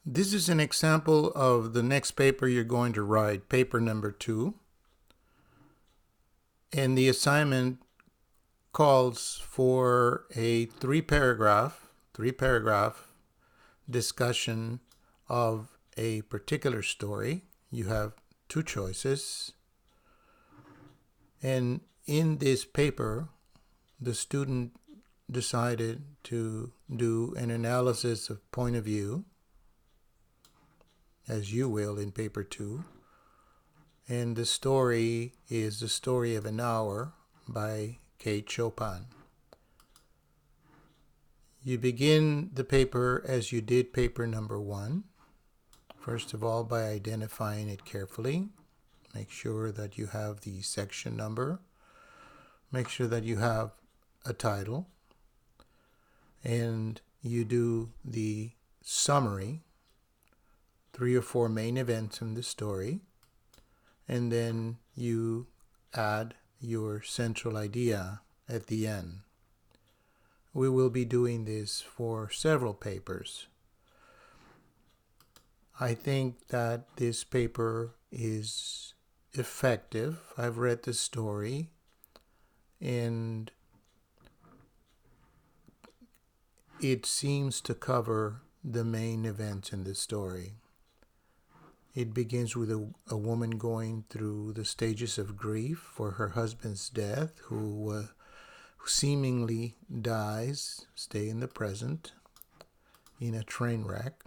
This is an example of the next paper you're going to write, paper number 2. And the assignment calls for a three paragraph discussion of a particular story. You have two choices. And in this paper, the student decided to do an analysis of point of view, as you will in paper 2. And the story is The Story of an Hour by Kate Chopin. You begin the paper as you did paper number 1. First of all, by identifying it carefully. Make sure that you have the section number. Make sure that you have a title. And you do the summary, 3 or 4 main events in the story. And then you add your central idea at the end. We will be doing this for several papers. I think that this paper is effective. I've read the story and it seems to cover the main events in the story. It begins with a woman going through the stages of grief for her husband's death, who seemingly dies, stay in the present, in a train wreck.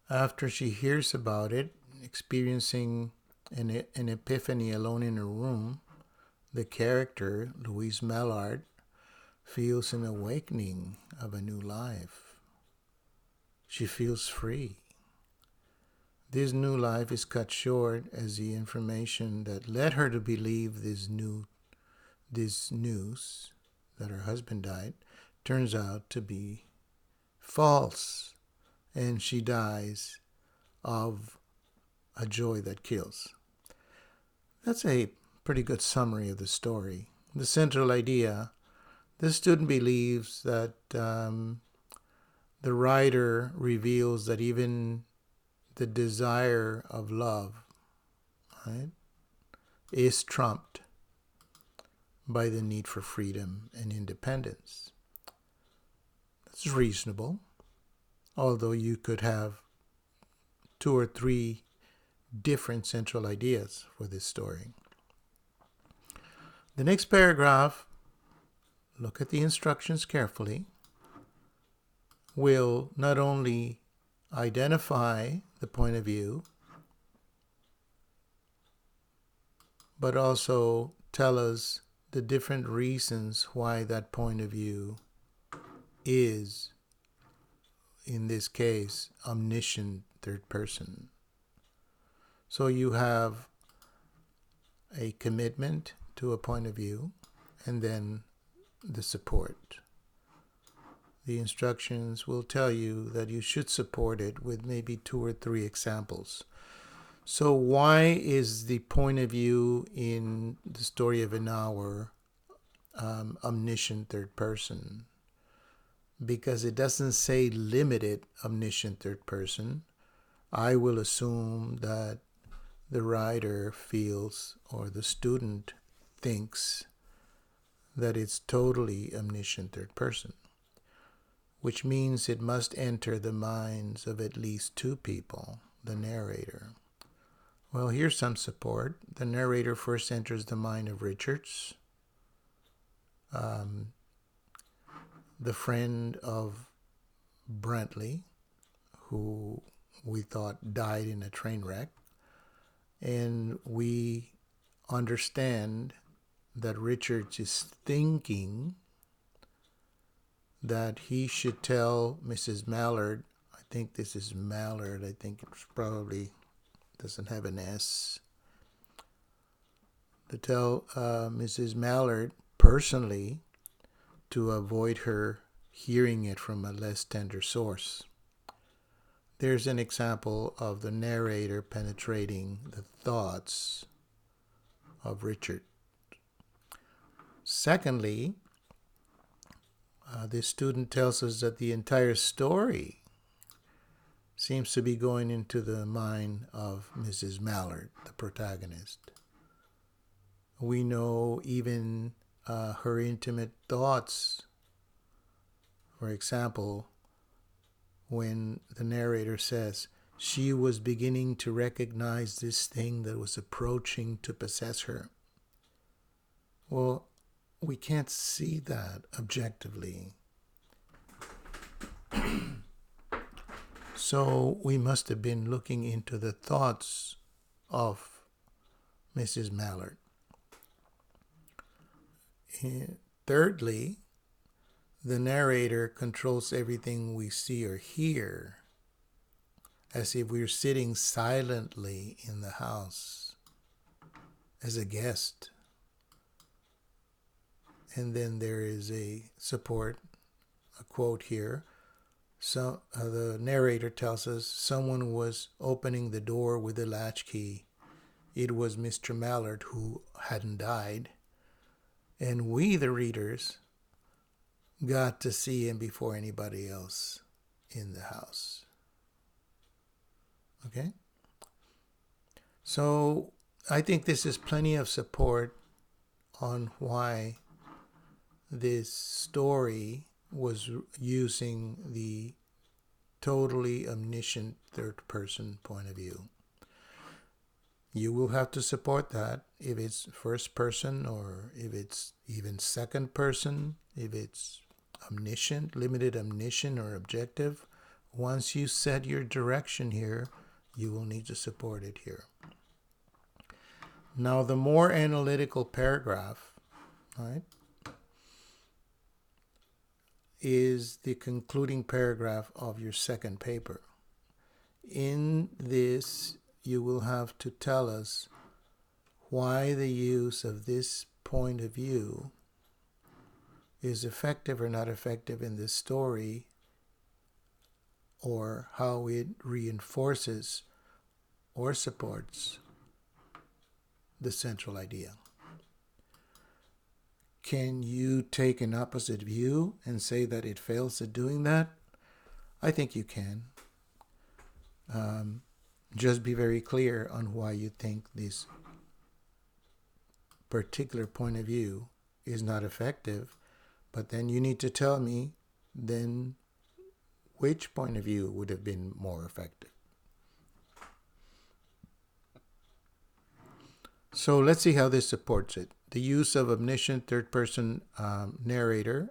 After she hears about it, experiencing an epiphany alone in her room, the character, Louise Mallard, feels an awakening of a new life. She feels free. This new life is cut short as the information that led her to believe this news that her husband died turns out to be false, and she dies of a joy that kills. That's a pretty good summary of the story. The central idea: the student believes that the writer reveals that even the desire of love, right, is trumped by the need for freedom and independence. That's reasonable, although you could have 2 or 3 different central ideas for this story. The next paragraph, look at the instructions carefully, will not only identify the point of view, but also tell us the different reasons why that point of view is, in this case, omniscient third person. So you have a commitment to a point of view and then the support. The instructions will tell you that you should support it with maybe 2 or 3 examples. So why is the point of view in The Story of an Hour omniscient third person? Because it doesn't say limited omniscient third person. I will assume that the writer feels, or the student thinks, that it's totally omniscient third person, which means it must enter the minds of at least 2 people, the narrator. Well, here's some support. The narrator first enters the mind of Richards, the friend of Brantley, who we thought died in a train wreck. And we understand that Richards is thinking that he should tell Mrs. Mallard, I think this is Mallard, I think it's probably doesn't have an S, to tell Mrs. Mallard personally to avoid her hearing it from a less tender source. There's an example of the narrator penetrating the thoughts of Richard. Secondly, this student tells us that the entire story seems to be going into the mind of Mrs. Mallard, the protagonist. We know even her intimate thoughts. For example, when the narrator says she was beginning to recognize this thing that was approaching to possess her. Well, we can't see that objectively. So we must have been looking into the thoughts of Mrs. Mallard. Thirdly, the narrator controls everything we see or hear, as if we're sitting silently in the house as a guest. And then there is a support, a quote here. So the narrator tells us someone was opening the door with a latchkey. It was Mr. Mallard, who hadn't died. And we, the readers, got to see him before anybody else in the house. Okay? So I think this is plenty of support on why this story was using the totally omniscient third-person point of view. You will have to support that if it's first person or if it's even second person, if it's omniscient, limited omniscient, or objective. Once you set your direction here, you will need to support it here. Now, the more analytical paragraph, right, is the concluding paragraph of your second paper. In this, you will have to tell us why the use of this point of view is effective or not effective in this story, or how it reinforces or supports the central idea. Can you take an opposite view and say that it fails at doing that? I think you can. Just be very clear on why you think this particular point of view is not effective, but then you need to tell me then which point of view would have been more effective. So let's see how this supports it. The use of omniscient third-person narrator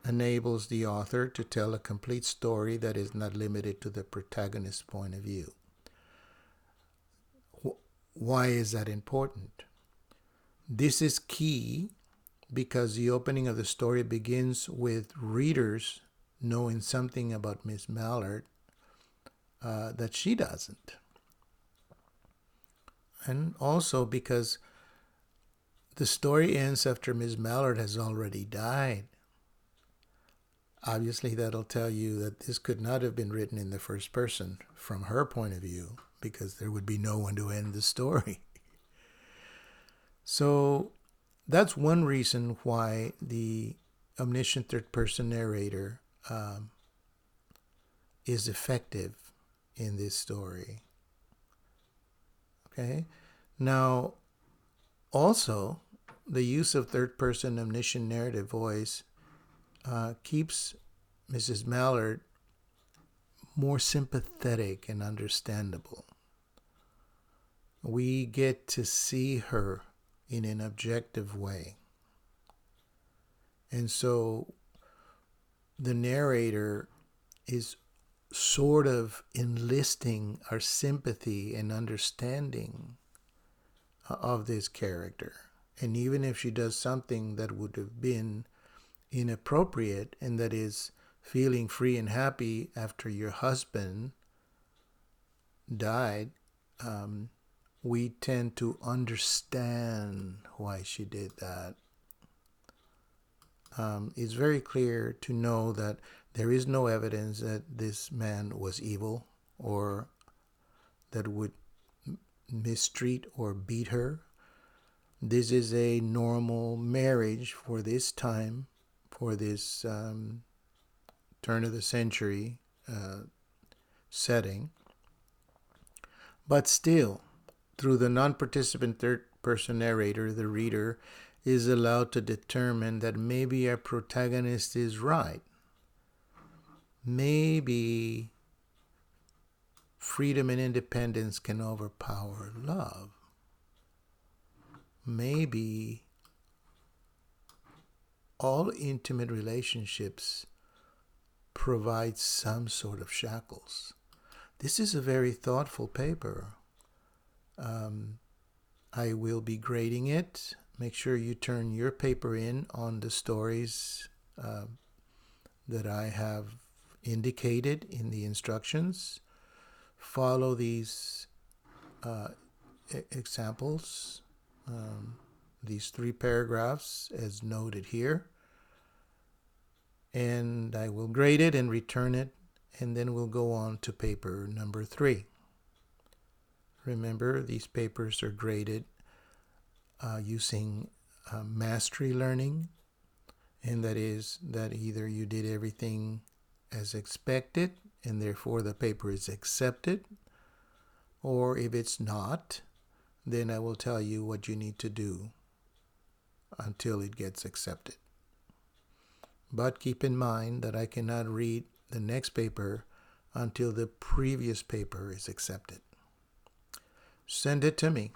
enables the author to tell a complete story that is not limited to the protagonist's point of view. Why is that important? This is key because the opening of the story begins with readers knowing something about Miss Mallard that she doesn't. And also because the story ends after Miss Mallard has already died. Obviously, that'll tell you that this could not have been written in the first person from her point of view, because there would be no one to end the story. So that's one reason why the omniscient third-person narrator is effective in this story. Okay? Now, also, the use of third-person omniscient narrative voice keeps Mrs. Mallard more sympathetic and understandable. We get to see her in an objective way. And so the narrator is sort of enlisting our sympathy and understanding of this character. And even if she does something that would have been inappropriate, and that is feeling free and happy after your husband died, we tend to understand why she did that. It's very clear to know that there is no evidence that this man was evil or that would mistreat or beat her. This is a normal marriage for this time, for this turn of the century setting. But still, through the non-participant third-person narrator, the reader is allowed to determine that maybe our protagonist is right. Maybe freedom and independence can overpower love. Maybe all intimate relationships provide some sort of shackles. This is a very thoughtful paper. I will be grading it. Make sure you turn your paper in on the stories that I have indicated in the instructions. Follow these examples, these 3 paragraphs as noted here. And I will grade it and return it, and then we'll go on to paper number 3. Remember, these papers are graded using mastery learning, and that is that either you did everything as expected and therefore the paper is accepted, or if it's not, then I will tell you what you need to do until it gets accepted. But keep in mind that I cannot read the next paper until the previous paper is accepted. Send it to me.